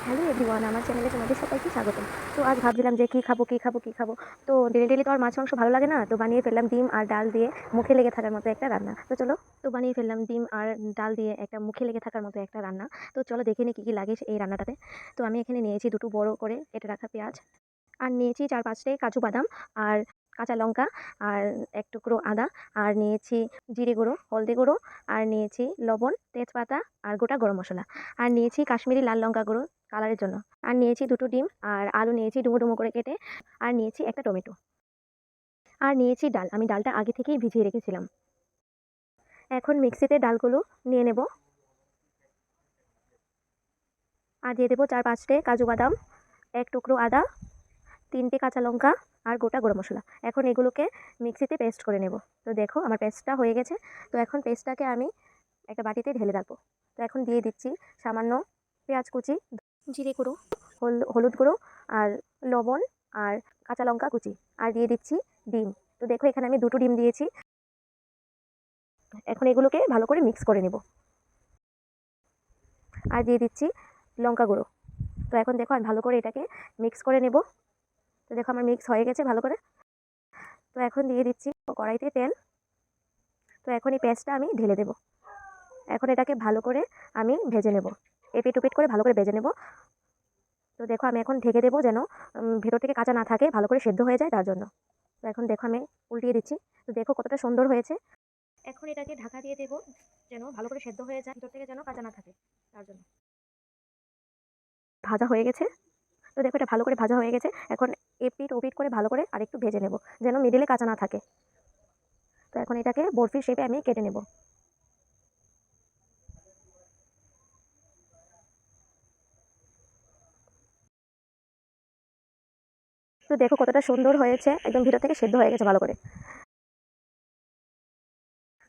Hello everyone, আমার চ্যানেলে তোমাদের সবাইকে স্বাগতম। তো আজ ভাবছিলাম যে কী খাবো। তো ডেলি তো আর মাছ মাংস ভালো লাগে না, তো বানিয়ে ফেললাম ডিম আর ডাল দিয়ে মুখে লেগে থাকার মতো একটা রান্না। তো চলো, তো বানিয়ে ফেললাম ডিম আর ডাল দিয়ে একটা মুখে লেগে থাকার মতো একটা রান্না। তো চলো দেখে নিই কী লাগে এই রান্নাটাতে। তো আমি এখানে নিয়েছি দুটো বড় করে কেটে রাখা পেঁয়াজ, আর নিয়েছি 4-5টে কাজু বাদাম, আর কাঁচা লঙ্কা, আর এক টুকরো আদা, আর নিয়েছি জিরে গুঁড়ো, হলদে গুঁড়ো, আর নিয়েছি লবণ, তেজপাতা, আর গোটা গরম মশলা, আর নিয়েছি কাশ্মীরি লাল লঙ্কা গুঁড়ো কালারের জন্য, আর নিয়েছি দুটো ডিম, আর আলু নিয়েছি ডুমো ডুমো করে কেটে, আর নিয়েছি একটা টমেটো, আর নিয়েছি ডাল। আমি ডালটা আগে থেকেই ভিজিয়ে রেখেছিলাম। এখন মিক্সিতে ডালগুলো নিয়ে নেব, আর দিয়ে দেবো 4-5টে কাজু বাদাম, এক টুকরো আদা, 3টে কাঁচা লঙ্কা, আর গোটা গরম মশলা। এখন এগুলোকে মিক্সিতে পেস্ট করে নেব। তো দেখো আমার পেস্টটা হয়ে গেছে। তো এখন পেস্টটাকে আমি একটা বাটিতে ঢেলে রাখবো। তো এখন দিয়ে দিচ্ছি সামান্য পেঁয়াজ কুচি, জিরে গুঁড়ো, হলুদ গুঁড়ো, আর লবণ, আর কাঁচা লঙ্কা কুচি, আর দিয়ে দিচ্ছি ডিম। তো দেখো এখানে আমি দুটো ডিম দিয়েছি। এখন এগুলোকে ভালো করে মিক্স করে নেব, আর দিয়ে দিচ্ছি লঙ্কা গুঁড়ো। তো এখন দেখো আমি ভালো করে এটাকে মিক্স করে নেব। তো দেখো আমার মিক্স হয়ে গেছে ভালো করে। তো এখন দিয়ে দিচ্ছি কড়াইতে তেল। তো এখন এই পেঁয়াজটা আমি ঢেলে দেব। এখন এটাকে ভালো করে আমি ভেজে নেব, এপিট ওপিট করে ভালো করে ভেজে নেব। তো দেখো আমি এখন ঢেকে দেবো যেন ভেতর থেকে কাঁচা না থাকে, ভালো করে সেদ্ধ হয়ে যায় তার জন্য। তো এখন দেখো আমি উল্টিয়ে দিচ্ছি। তো দেখো কতটা সুন্দর হয়েছে। এখন এটাকে ঢাকা দিয়ে দেবো যেন ভালো করে সেদ্ধ হয়ে যায়, ভিতর থেকে যেন কাঁচা না থাকে তার জন্য। ভাজা হয়ে গেছে। তো দেখো এটা ভালো করে ভাজা হয়ে গেছে। এখন এপিট ওপিট করে ভালো করে আরেকটু ভেজে নেব যেন মিডিলে কাঁচা না থাকে। তো এখন এটাকে বরফির শেপে আমি কেটে নেব। তো দেখো কতটা সুন্দর হয়েছে, একদম ভিতর থেকে সেদ্ধ হয়ে গেছে ভালো করে।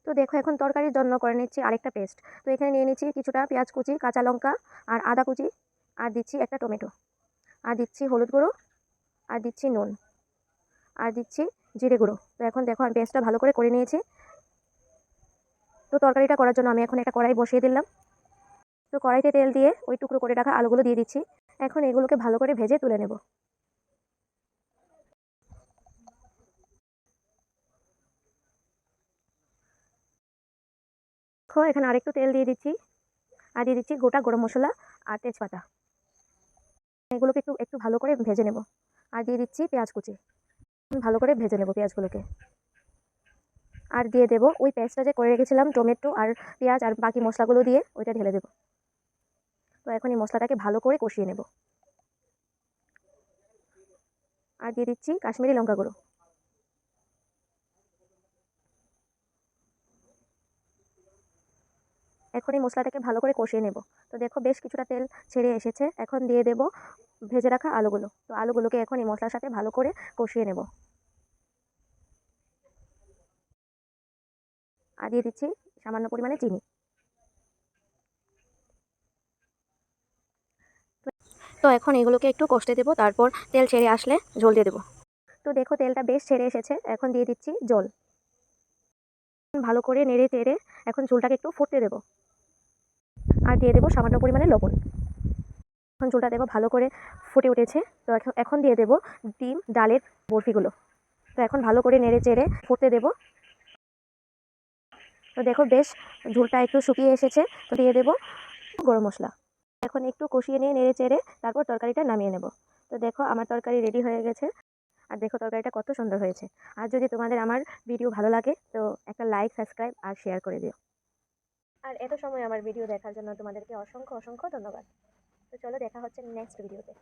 তো দেখো এখন তরকারির জন্য করে নিচ্ছি আরেকটা পেস্ট। তো এখানে নিয়ে নিচ্ছি কিছুটা পেঁয়াজ কুচি, কাঁচা লঙ্কা, আর আদা কুচি, আর দিচ্ছি একটা টমেটো, আর দিচ্ছি হলুদ গুঁড়ো, আর দিচ্ছি নুন, আর দিচ্ছি জিরে গুঁড়ো। তো এখন দেখো আমি পেস্টটা ভালো করে নিয়েছি। তো তরকারিটা করার জন্য আমি এখন একটা কড়াই বসিয়ে দিলাম। তো কড়াইতে তেল দিয়ে ওই টুকরো করে রাখা আলুগুলো দিয়ে দিচ্ছি। এখন এগুলোকে ভালো করে ভেজে তুলে নেব। দেখো এখানে আরেকটু তেল দিয়ে দিচ্ছি, আর দিয়ে দিচ্ছি গোটা গরম মশলা আর তেজপাতা। এগুলোকে একটু একটু ভালো করে ভেজে নেব, আর দিয়ে দিচ্ছি পেঁয়াজ কুচি। ভালো করে ভেজে নেব পেঁয়াজগুলোকে, আর দিয়ে দেবো ওই পেস্টটা যে করে রেখেছিলাম টমেটো আর পেঁয়াজ আর বাকি মশলাগুলো দিয়ে ওইটা ঢেলে দেবো। তো এখন এই মশলাটাকে ভালো করে কষিয়ে নেব, আর দিয়ে দিচ্ছি কাশ্মীরি লঙ্কা গুঁড়ো। এখন এই মশলাটাকে ভালো করে কষিয়ে নেব। তো দেখো বেশ কিছুটা তেল ছেড়ে এসেছে। এখন দিয়ে দেব ভেজে রাখা আলুগুলো। তো আলুগুলোকে এখন এই মশলার সাথে ভালো করে কষিয়ে নেব, আর দিয়ে দিচ্ছি সামান্য পরিমাণে চিনি। তো এখন এগুলোকে একটু কষতে দেবো, তারপর তেল ছেড়ে আসলে ঝোল দিয়ে দেবো। তো দেখো তেলটা বেশ ছেড়ে এসেছে। এখন দিয়ে দিচ্ছি জল। ভালো করে নেড়ে চেড়ে এখন ঝোলটাকে একটু ফুটতে দেবো, আর দিয়ে দেবো সামান্য পরিমাণে লবণ। এখন ঝোলটা দেখো ভালো করে ফুটে উঠেছে। তো এখন দিয়ে দেবো ডিম ডালের বরফিগুলো। তো এখন ভালো করে নেড়ে চেড়ে ফুটতে দেবো। তো দেখো বেশ ঝোলটা একটু শুকিয়ে এসেছে। তো দিয়ে দেবো গরম মশলা। এখন একটু কষিয়ে নিয়ে নেড়ে চেড়ে তারপর তরকারিটা নামিয়ে নেব। তো দেখো আমার তরকারি রেডি হয়ে গেছে, আর দেখো তরকারিটা কত সুন্দর হয়েছে। আর যদি তোমাদের আমার ভিডিও ভালো লাগে তো একটা লাইক, সাবস্ক্রাইব আর শেয়ার করে দিও। আর এত সময় আমার ভিডিও দেখার জন্য তোমাদেরকে অসংখ্য অসংখ্য ধন্যবাদ। তো চলো দেখা হচ্ছে নেক্সট ভিডিওতে।